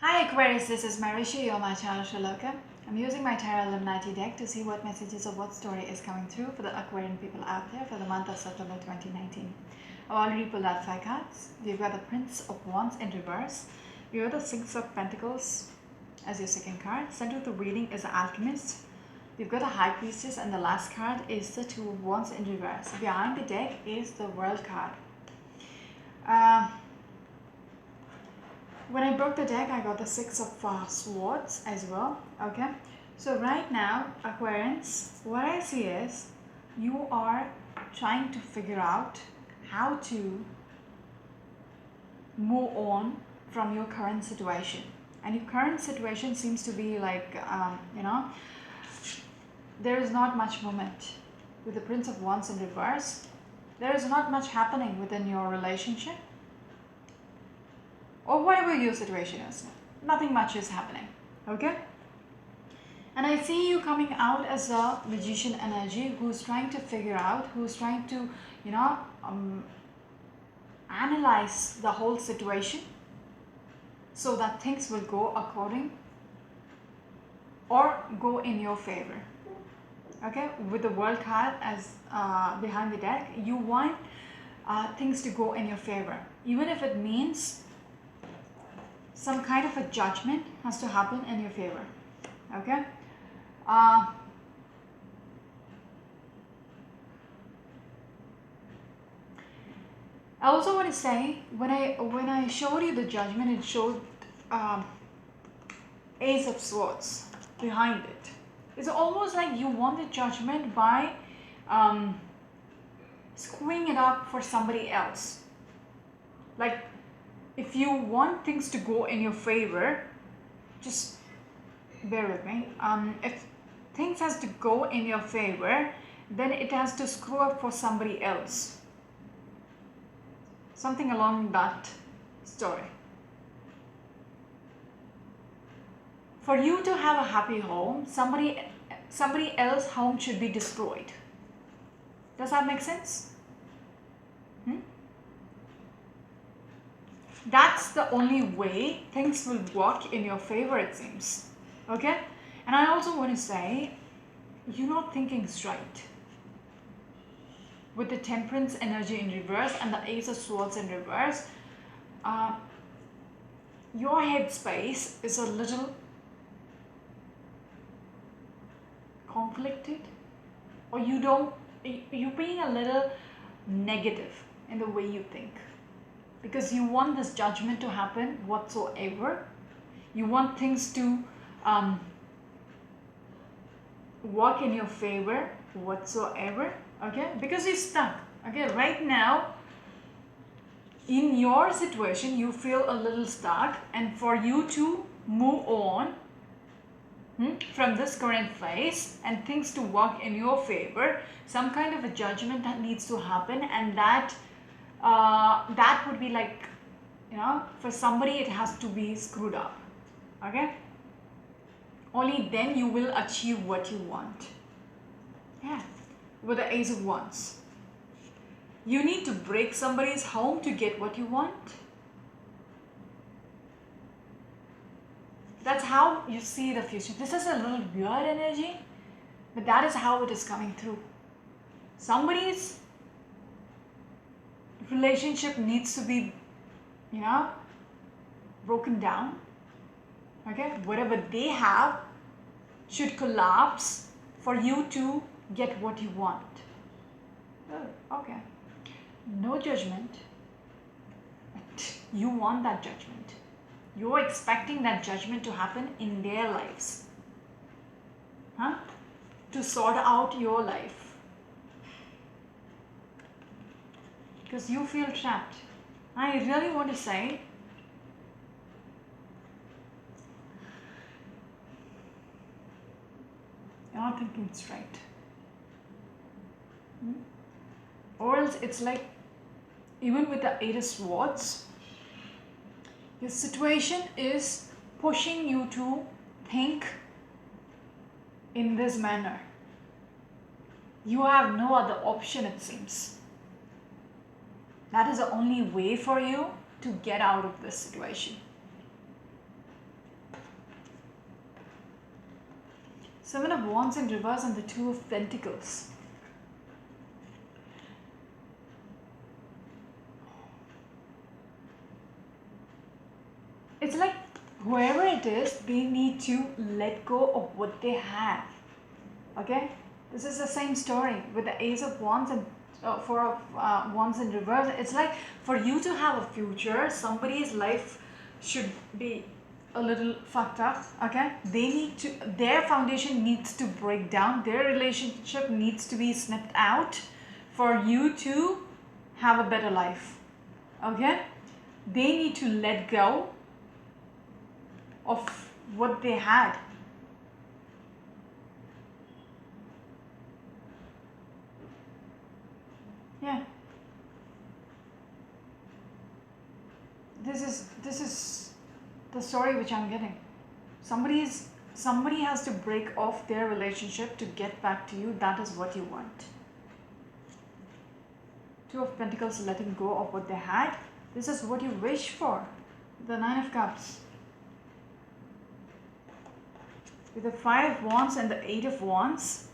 Hi Aquarius, this is Marisha, you're my channel Shaloka. I'm using my Tarot Illuminati deck to see what messages or what story is coming through for the Aquarian people out there for the month of September 2019. I've already pulled out 5 cards. We've got the Prince of Wands in reverse. We've got the Six of Pentacles as your second card. Center of the reading is the Alchemist. We've got the High Priestess, and the last card is the Two of Wands in reverse. Behind the deck is the World card. When I broke the deck, I got the Six of Swords as well. Okay, so right now, Aquarians, what I see is you are trying to figure out how to move on from your current situation. And your current situation seems to be like, there is not much movement. With the Prince of Wands in reverse, there is not much happening within your relationship. Or whatever your situation is, nothing much is happening, okay? And I see you coming out as a magician energy who's trying to figure out, who's trying to, analyze the whole situation so that things will go according or go in your favor, okay? With the World card as behind the deck, you want things to go in your favor, even if it means some kind of a judgment has to happen in your favor, okay? I also want to say, when I showed you the judgment, it showed Ace of Swords behind it. It's almost like you want the judgment by screwing it up for somebody else. Like, if you want things to go in your favor, just bear with me. If things has to go in your favor, then it has to screw up for somebody else. Something along that story. For you to have a happy home, somebody else's home should be destroyed. Does that make sense? That's the only way things will work in your favor, it seems. Okay? And I also want to say, you're not thinking straight. With the Temperance energy in reverse and the Ace of Swords in reverse, your headspace is a little conflicted, or you're being a little negative in the way you think. Because you want this judgment to happen whatsoever. You want things to work in your favor whatsoever. Okay? Because you're stuck. Okay? Right now, in your situation, you feel a little stuck. And for you to move on from this current phase and things to work in your favor, some kind of a judgment that needs to happen, and that would be like, for somebody it has to be screwed up, okay? Only then you will achieve what you want. Yeah, with the Ace of Wands. You need to break somebody's home to get what you want. That's how you see the future. This is a little weird energy, but that is how it is coming through. Somebody's relationship needs to be, broken down. Okay? Whatever they have should collapse for you to get what you want. Oh, okay. No judgment. But you want that judgment. You're expecting that judgment to happen in their lives. To sort out your life. Because you feel trapped. I really want to say, you're not thinking straight. Or else it's like, even with the Eight of Swords, your situation is pushing you to think in this manner. You have no other option, it seems. That is the only way for you to get out of this situation. Seven of Wands in reverse and the Two of Pentacles. It's like whoever it is, they need to let go of what they have. Okay? This is the same story with the Ace of Wands and Four of Wands in reverse. It's like for you to have a future, somebody's life should be a little fucked up. Okay? They need to, their foundation needs to break down. Their relationship needs to be snipped out for you to have a better life. Okay? They need to let go of what they had. Yeah. This is the story which I'm getting. Somebody has to break off their relationship to get back to you. That is what you want. Two of Pentacles, letting go of what they had. This is what you wish for. The Nine of Cups. With the Five of Wands and the Eight of Wands.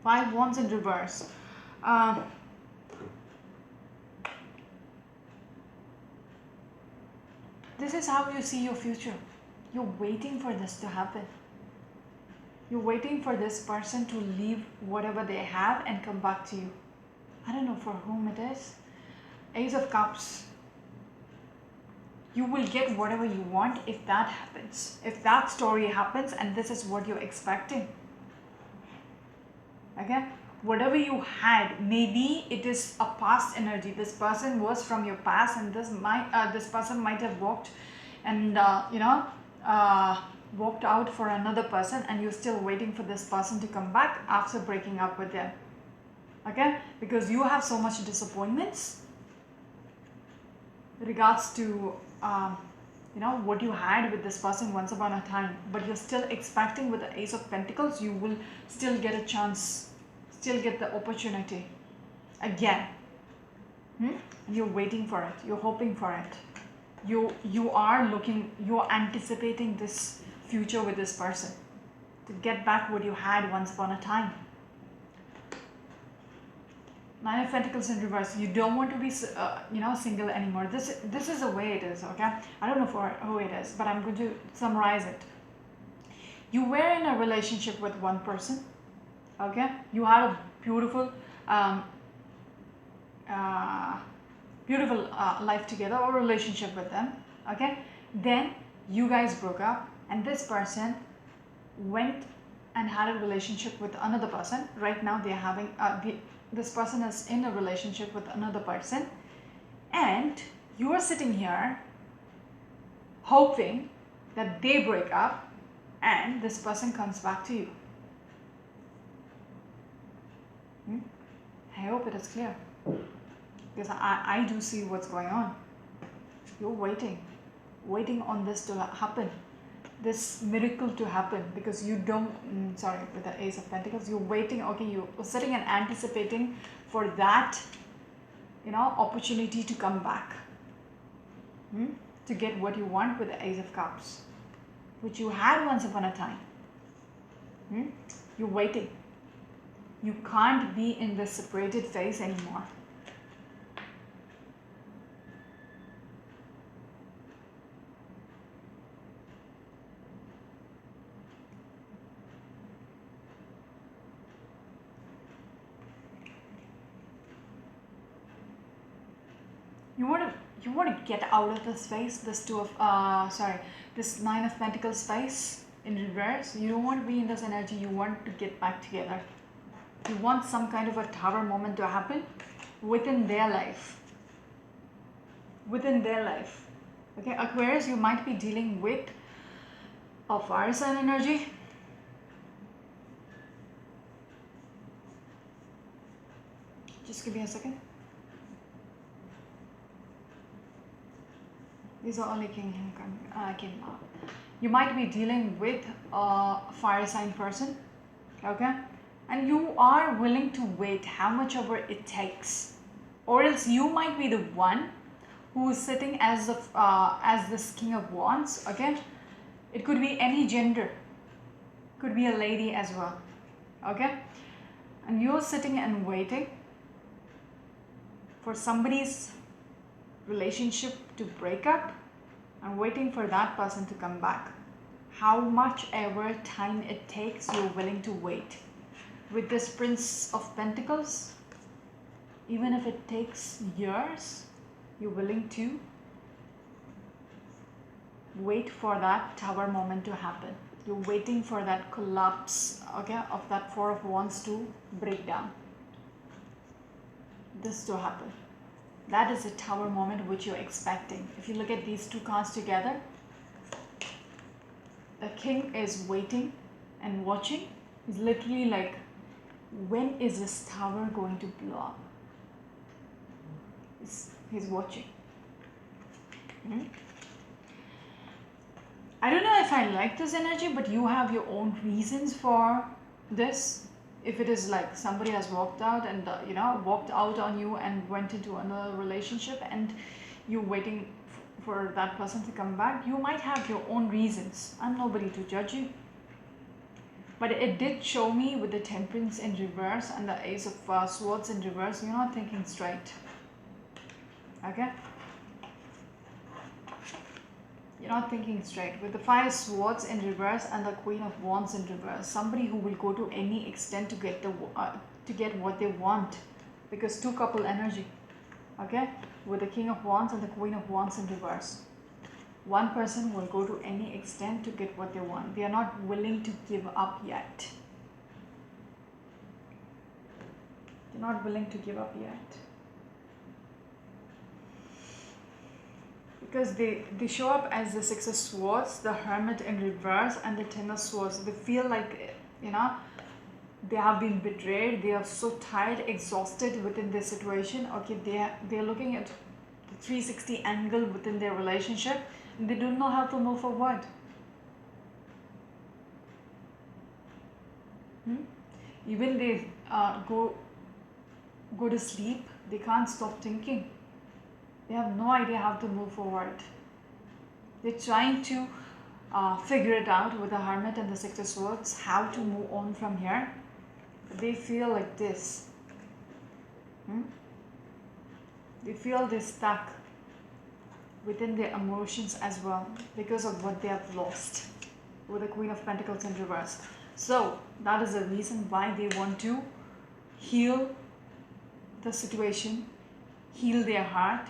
Five Wands in reverse. This is how you see your future. You're waiting for this to happen. You're waiting for this person to leave whatever they have and come back to you. I don't know for whom it is. Ace of Cups. You will get whatever you want if that happens. If that story happens and this is what you're expecting. Okay? Whatever you had, maybe it is a past energy. This person was from your past, and this person might have walked and walked out for another person, and you're still waiting for this person to come back after breaking up with them. Okay, because you have so much disappointments regards to what you had with this person once upon a time, but you're still expecting with the Ace of Pentacles you will still get a chance. Still get the opportunity again. You're waiting for it. You're hoping for it. You are looking. You're anticipating this future with this person to get back what you had once upon a time. Nine of Pentacles in reverse. You don't want to be single anymore. This is the way it is. Okay. I don't know for who it is, but I'm going to summarize it. You were in a relationship with one person. Okay, you had a beautiful life together or relationship with them. Okay, then you guys broke up and this person went and had a relationship with another person. Right now they're having this person is in a relationship with another person, and you are sitting here hoping that they break up and this person comes back to you. I hope it is clear, because I do see what's going on. You're waiting on this to happen, this miracle to happen, because you don't, with the Ace of Pentacles, you're waiting, okay, you're sitting and anticipating for that, opportunity to come back, to get what you want with the Ace of Cups, which you had once upon a time. You're waiting. You can't be in this separated phase anymore. You want to get out of this phase, this this Nine of Pentacles phase in reverse. You don't want to be in this energy. You want to get back together. You want some kind of a tower moment to happen within their life. Within their life. Okay, Aquarius, you might be dealing with a fire sign energy. Just give me a second. These are only came out. You might be dealing with a fire sign person. Okay? And you are willing to wait how much ever it takes, or else you might be the one who is sitting as this King of Wands. Okay, it could be any gender. Could be a lady as well. Okay? And you're sitting and waiting for somebody's relationship to break up and waiting for that person to come back. How much ever time it takes, you're willing to wait. With this Prince of Pentacles, even if it takes years, you're willing to wait for that Tower moment to happen. You're waiting for that collapse, okay, of that Four of Wands to break down. This to happen. That is a Tower moment which you're expecting. If you look at these two cards together, the King is waiting and watching. He's literally like, when is this tower going to blow up? He's watching. I don't know if I like this energy, but you have your own reasons for this. If it is like somebody has walked out and walked out on you and went into another relationship and you're waiting for that person to come back, you might have your own reasons. I'm nobody to judge you. But it did show me with the Temperance in reverse and the Ace of Swords in reverse, you're not thinking straight. Okay? You're not thinking straight. With the Five of Swords in reverse and the Queen of Wands in reverse, somebody who will go to any extent to get what they want, because two couple energy. Okay, with the King of Wands and the Queen of Wands in reverse, one person will go to any extent to get what they want. They are not willing to give up yet. They're not willing to give up yet. Because they show up as the Six of Swords, the Hermit in reverse, and the Ten of Swords. They feel like, they have been betrayed. They are so tired, exhausted within this situation. Okay, they're looking at the 360 angle within their relationship, and they don't know how to move forward. Even they go to sleep, they can't stop thinking. They have no idea how to move forward. They're trying to figure it out with the Hermit and the Six of Swords, how to move on from here. They feel like this. They feel they're stuck within their emotions as well because of what they have lost with the Queen of Pentacles in reverse. So that is the reason why they want to heal the situation, heal their heart,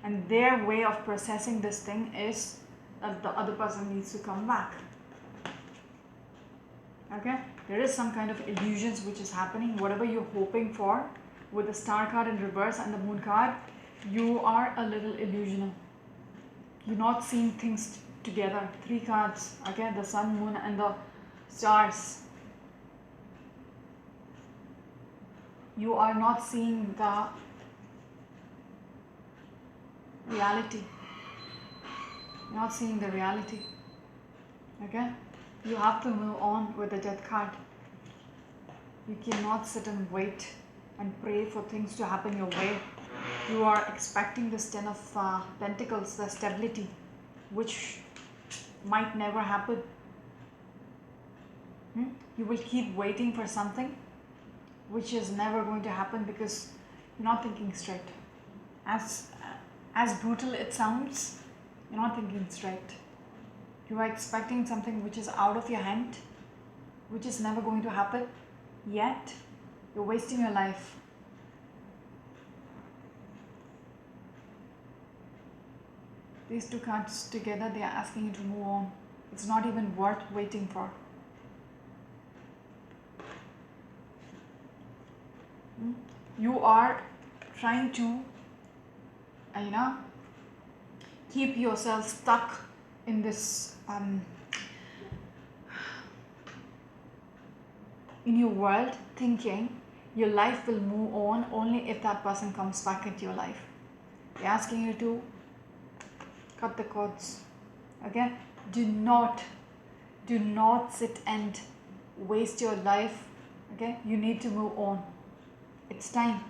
and their way of processing this thing is that the other person needs to come back. Okay, there is some kind of illusions which is happening. Whatever you're hoping for with the Star card in reverse and the Moon card, you are a little illusional. You're not seeing things together. Three cards, okay, the Sun, Moon and the stars. You are not seeing the reality. You're not seeing the reality. Okay? You have to move on with the Death card. You cannot sit and wait and pray for things to happen your way. You are expecting this Ten of Pentacles, the stability, which might never happen. You will keep waiting for something which is never going to happen because you're not thinking straight. As brutal it sounds, you're not thinking straight. You are expecting something which is out of your hand, which is never going to happen, yet you're wasting your life. These two cards together, they are asking you to move on. It's not even worth waiting for. You are trying to keep yourself stuck in this in your world, thinking your life will move on only if that person comes back into your life. They're asking you to cut the cords. Okay, do not sit and waste your life. Okay, you need to move on. It's time.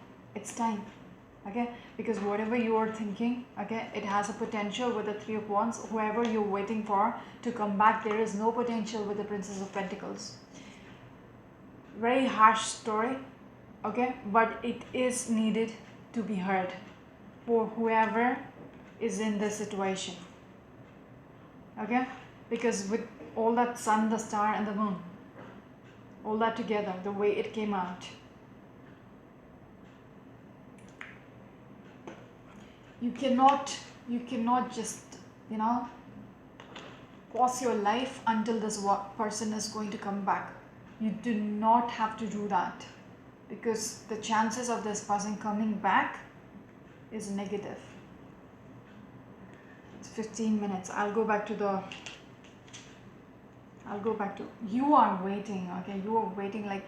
Okay, because whatever you are thinking, okay, it has a potential with the Three of Wands. Whoever you're waiting for to come back, there is no potential with the Princess of Pentacles. Very harsh story, okay, but it is needed to be heard for whoever is in this situation, okay, because with all that sun, the star and the moon, all that together, the way it came out, you cannot just, you know, pause your life until this person is going to come back. You do not have to do that, because the chances of this person coming back is negative. It's 15 minutes. I'll go back to you are waiting, okay, you are waiting, like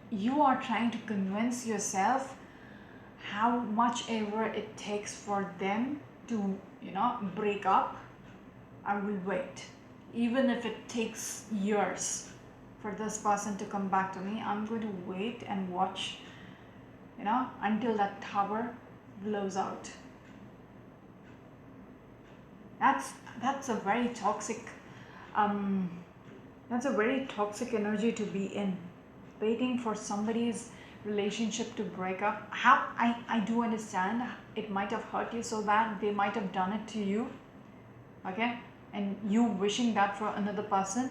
you are trying to convince yourself how much ever it takes for them to, you know, break up. I will wait, even if it takes years for this person to come back to me. I'm going to wait and watch, you know, until that tower blows out. That's a very toxic energy to be in, waiting for somebody's relationship to break up. I do understand it might have hurt you so bad, they might have done it to you, okay, and you wishing that for another person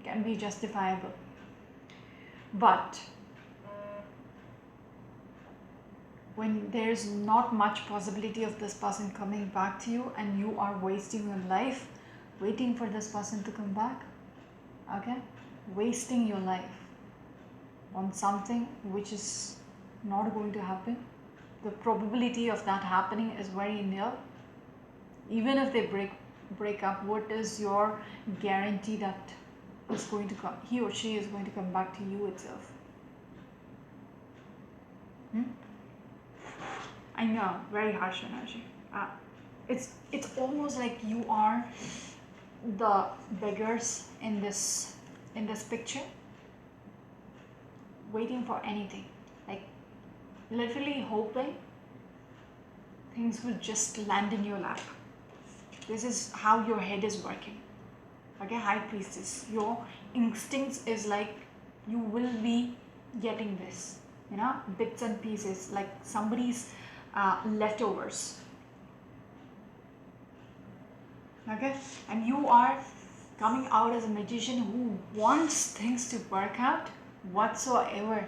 can be justifiable. But when there's not much possibility of this person coming back to you and you are wasting your life waiting for this person to come back, okay, wasting your life on something which is not going to happen, the probability of that happening is very nil. Even if they break up, what is your guarantee that is going to come, he or she is going to come back to you itself? I know, very harsh energy. It's almost like you are the beggars in this picture, waiting for anything, like literally hoping things will just land in your lap. This is how your head is working, okay, High Priestess. Your instincts is like you will be getting this, you know, bits and pieces, like somebody's leftovers, okay, and you are coming out as a magician who wants things to work out whatsoever.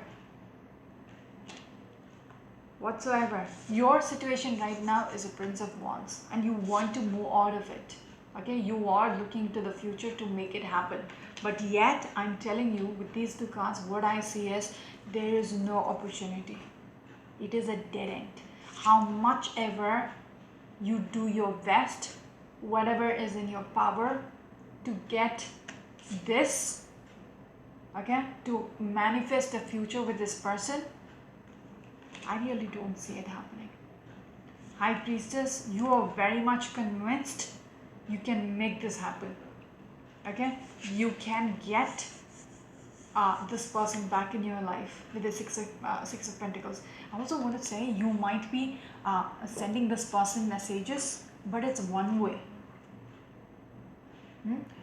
Your situation right now is a Prince of Wands and you want to move out of it, okay, you are looking to the future to make it happen, but yet I'm telling you with these two cards, what I see is there is no opportunity. It is a dead end. How much ever you do your best, whatever is in your power to get this, okay, to manifest a future with this person, I really don't see it happening. High Priestess, you are very much convinced you can make this happen, okay, you can get this person back in your life with the Six of Pentacles. I also want to say you might be sending this person messages, but it's one way.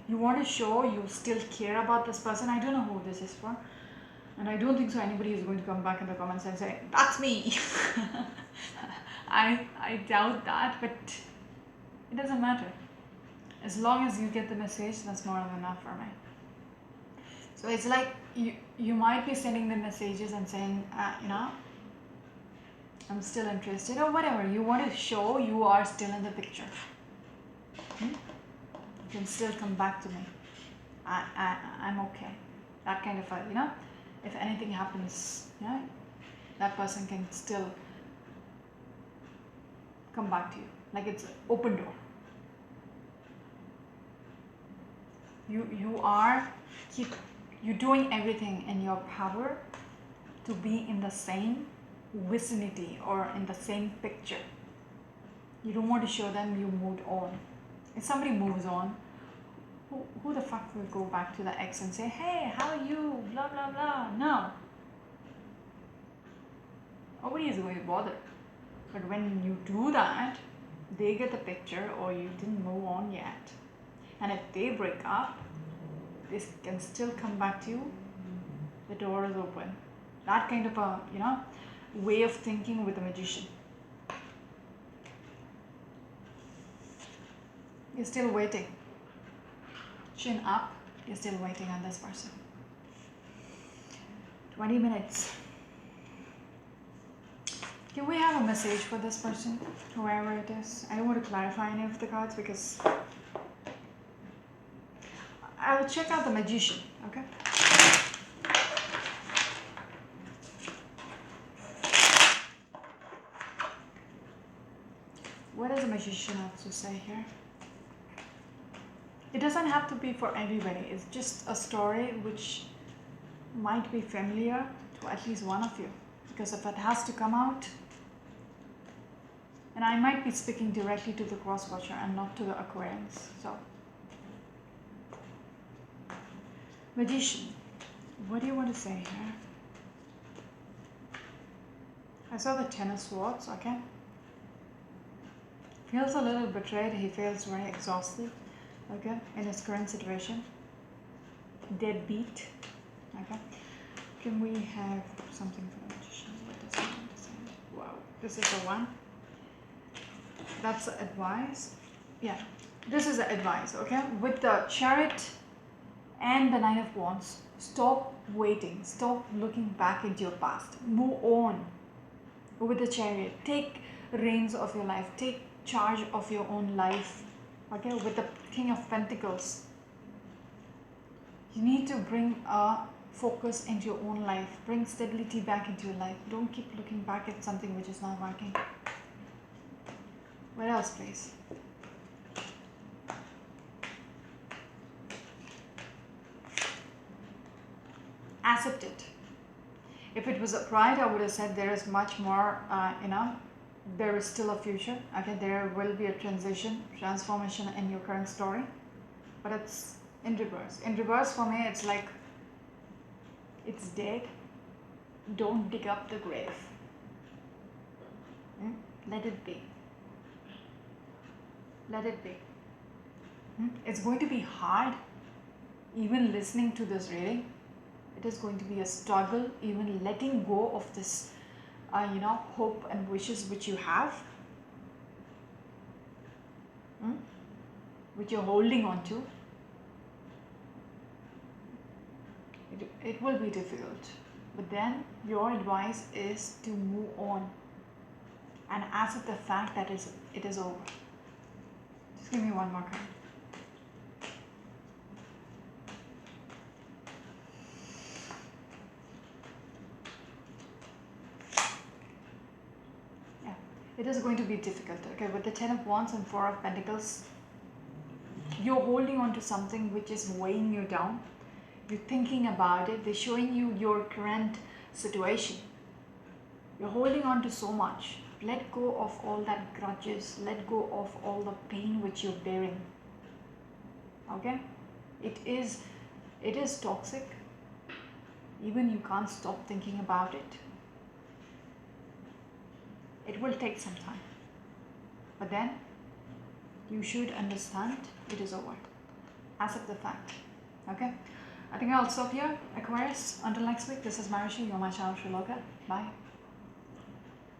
You want to show you still care about this person. I don't know who this is for, and I don't think so anybody is going to come back in the comments and say that's me. I doubt that, but it doesn't matter. As long as you get the message, that's more than enough for me. So it's like you might be sending the messages and saying, you know, I'm still interested, or whatever. You want to show you are still in the picture. You can still come back to me. I'm okay. That kind of a, you know, if anything happens, you know, that person can still come back to you. Like it's an open door. You're doing everything in your power to be in the same vicinity or in the same picture. You don't want to show them you moved on. If somebody moves on, who the fuck will go back to the ex and say, hey, how are you, blah blah blah? No, nobody is going to bother. But when you do that, they get the picture, or you didn't move on yet. And if they break up, this can still come back to you. The door is open. That kind of a, way of thinking with the Magician. You're still waiting. Chin up. You're still waiting on this person. 20 minutes. Can we have a message for this person, whoever it is? I don't want to clarify any of the cards because I will check out the Magician, okay? What does the Magician have to say here? It doesn't have to be for everybody. It's just a story which might be familiar to at least one of you. Because if it has to come out, and I might be speaking directly to the cross watcher and not to the Aquarians. So, Magician, what do you want to say here? I saw the Ten of Swords, okay? Feels a little betrayed. He feels very exhausted, okay, in his current situation. Deadbeat, okay? Can we have something for the Magician? What does he want to say? Wow, this is the one. That's the advice. Yeah, this is the advice, okay? With the Chariot and the Nine of Wands, stop waiting. Stop looking back into your past. Move on with the Chariot. Take reins of your life. Take charge of your own life, okay? With the King of Pentacles, you need to bring a focus into your own life. Bring stability back into your life. Don't keep looking back at something which is not working. What else, please? Accept it. If it was a pride, I would have said there is much more, there is still a future. Okay, there will be a transformation in your current story. But it's in reverse. In reverse, for me, it's like, it's dead. Don't dig up the grave. Let it be. Let it be. It's going to be hard, even listening to this reading. It is going to be a struggle, even letting go of this, hope and wishes which you have, which you're holding on to. It will be difficult. But then your advice is to move on and accept the fact that it is over. Just give me one more card. Yeah, it is going to be difficult. Okay, with the Ten of Wands and Four of Pentacles, you're holding on to something which is weighing you down. You're thinking about it. They're showing you your current situation. You're holding on to so much. Let go of all that grudges. Let go of all the pain which you're bearing. Okay? It is toxic. Even you can't stop thinking about it. It will take some time. But then, you should understand it is over. Accept the fact. Okay? I think I'll stop here, Aquarius. Until next week, this is Marishi. You're my channel, Shriloka. Bye.